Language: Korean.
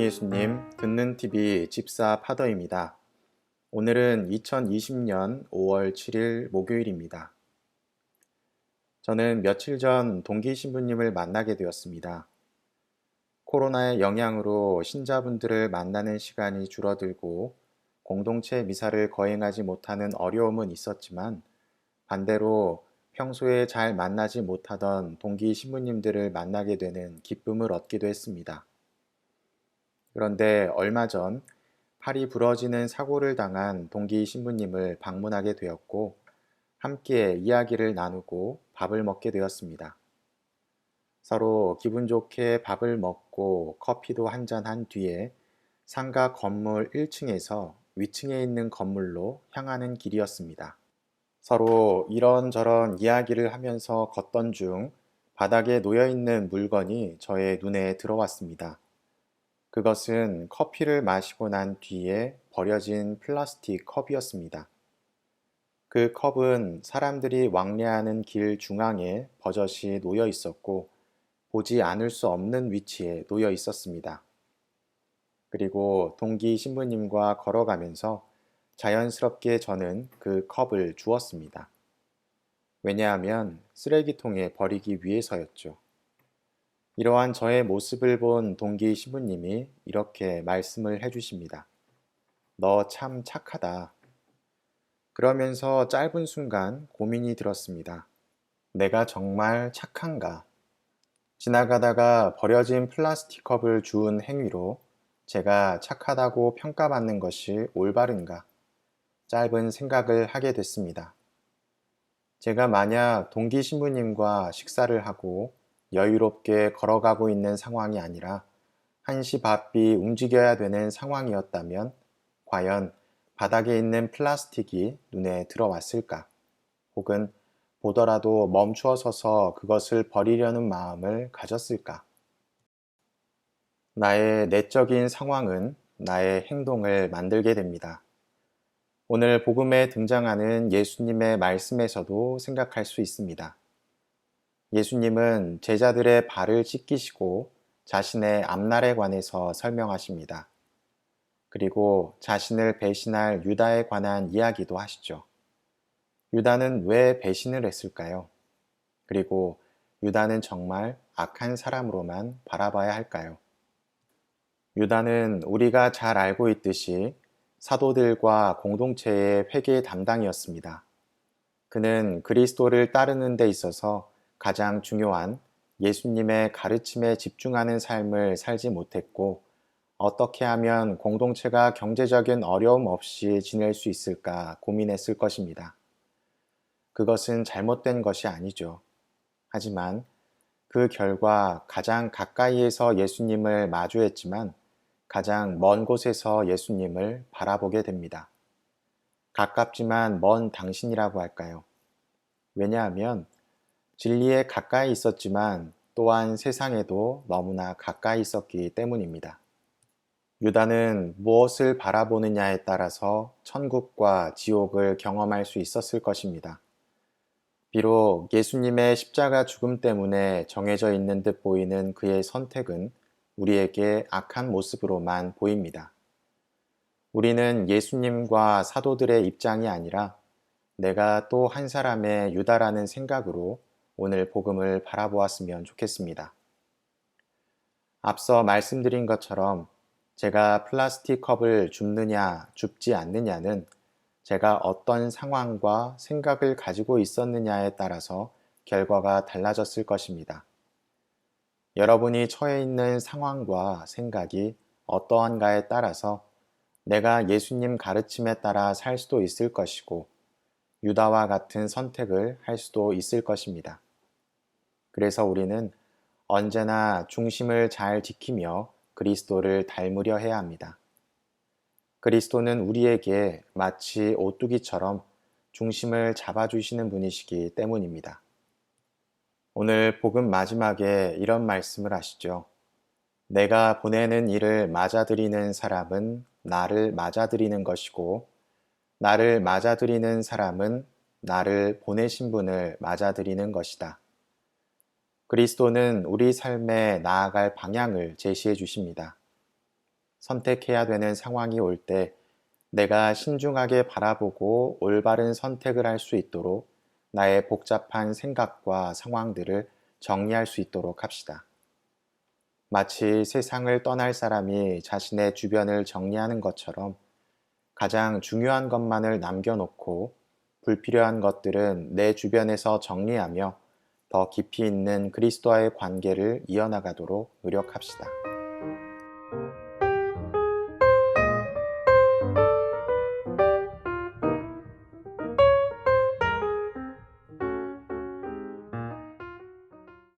주님예수님 듣는 TV 집사 파더입니다. 오늘은 2020년 5월 7일 목요일입니다. 저는 며칠 전 동기 신부님을 만나게 되었습니다. 코로나의 영향으로 신자분들을 만나는 시간이 줄어들고 공동체 미사를 거행하지 못하는 어려움은 있었지만 반대로 평소에 잘 만나지 못하던 동기 신부님들을 만나게 되는 기쁨을 얻기도 했습니다. 그런데 얼마 전 팔이 부러지는 사고를 당한 동기 신부님을 방문하게 되었고 함께 이야기를 나누고 밥을 먹게 되었습니다. 서로 기분 좋게 밥을 먹고 커피도 한잔한 뒤에 상가 건물 1층에서 위층에 있는 건물로 향하는 길이었습니다. 서로 이런저런 이야기를 하면서 걷던 중 바닥에 놓여 있는 물건이 저의 눈에 들어왔습니다. 그것은 커피를 마시고 난 뒤에 버려진 플라스틱 컵이었습니다. 그 컵은 사람들이 왕래하는 길 중앙에 버젓이 놓여 있었고 보지 않을 수 없는 위치에 놓여 있었습니다. 그리고 동기 신부님과 걸어가면서 자연스럽게 저는 그 컵을 주었습니다. 왜냐하면 쓰레기통에 버리기 위해서였죠. 이러한 저의 모습을 본 동기 신부님이 이렇게 말씀을 해주십니다. 너 참 착하다. 그러면서 짧은 순간 고민이 들었습니다. 내가 정말 착한가? 지나가다가 버려진 플라스틱 컵을 주운 행위로 제가 착하다고 평가받는 것이 올바른가? 짧은 생각을 하게 됐습니다. 제가 만약 동기 신부님과 식사를 하고 여유롭게 걸어가고 있는 상황이 아니라 한시 바삐 움직여야 되는 상황이었다면 과연 바닥에 있는 플라스틱이 눈에 들어왔을까? 혹은 보더라도 멈추어 서서 그것을 버리려는 마음을 가졌을까? 나의 내적인 상황은 나의 행동을 만들게 됩니다. 오늘 복음에 등장하는 예수님의 말씀에서도 생각할 수 있습니다. 예수님은 제자들의 발을 씻기시고 자신의 앞날에 관해서 설명하십니다. 그리고 자신을 배신할 유다에 관한 이야기도 하시죠. 유다는 왜 배신을 했을까요? 그리고 유다는 정말 악한 사람으로만 바라봐야 할까요? 유다는 우리가 잘 알고 있듯이 사도들과 공동체의 회계 담당이었습니다. 그는 그리스도를 따르는 데 있어서 가장 중요한 예수님의 가르침에 집중하는 삶을 살지 못했고 어떻게 하면 공동체가 경제적인 어려움 없이 지낼 수 있을까 고민했을 것입니다. 그것은 잘못된 것이 아니죠. 하지만 그 결과 가장 가까이에서 예수님을 마주했지만 가장 먼 곳에서 예수님을 바라보게 됩니다. 가깝지만 먼 당신이라고 할까요? 왜냐하면 진리에 가까이 있었지만 또한 세상에도 너무나 가까이 있었기 때문입니다. 유다는 무엇을 바라보느냐에 따라서 천국과 지옥을 경험할 수 있었을 것입니다. 비록 예수님의 십자가 죽음 때문에 정해져 있는 듯 보이는 그의 선택은 우리에게 악한 모습으로만 보입니다. 우리는 예수님과 사도들의 입장이 아니라 내가 또 한 사람의 유다라는 생각으로 오늘 복음을 바라보았으면 좋겠습니다. 앞서 말씀드린 것처럼 제가 플라스틱 컵을 줍느냐 줍지 않느냐는 제가 어떤 상황과 생각을 가지고 있었느냐에 따라서 결과가 달라졌을 것입니다. 여러분이 처해 있는 상황과 생각이 어떠한가에 따라서 내가 예수님 가르침에 따라 살 수도 있을 것이고 유다와 같은 선택을 할 수도 있을 것입니다. 그래서 우리는 언제나 중심을 잘 지키며 그리스도를 닮으려 해야 합니다. 그리스도는 우리에게 마치 오뚜기처럼 중심을 잡아주시는 분이시기 때문입니다. 오늘 복음 마지막에 이런 말씀을 하시죠. 내가 보내는 일을 맞아들이는 사람은 나를 맞아들이는 것이고 나를 맞아들이는 사람은 나를 보내신 분을 맞아들이는 것이다. 그리스도는 우리 삶에 나아갈 방향을 제시해 주십니다. 선택해야 되는 상황이 올 때 내가 신중하게 바라보고 올바른 선택을 할 수 있도록 나의 복잡한 생각과 상황들을 정리할 수 있도록 합시다. 마치 세상을 떠날 사람이 자신의 주변을 정리하는 것처럼 가장 중요한 것만을 남겨놓고 불필요한 것들은 내 주변에서 정리하며 더 깊이 있는 그리스도와의 관계를 이어나가도록 노력합시다.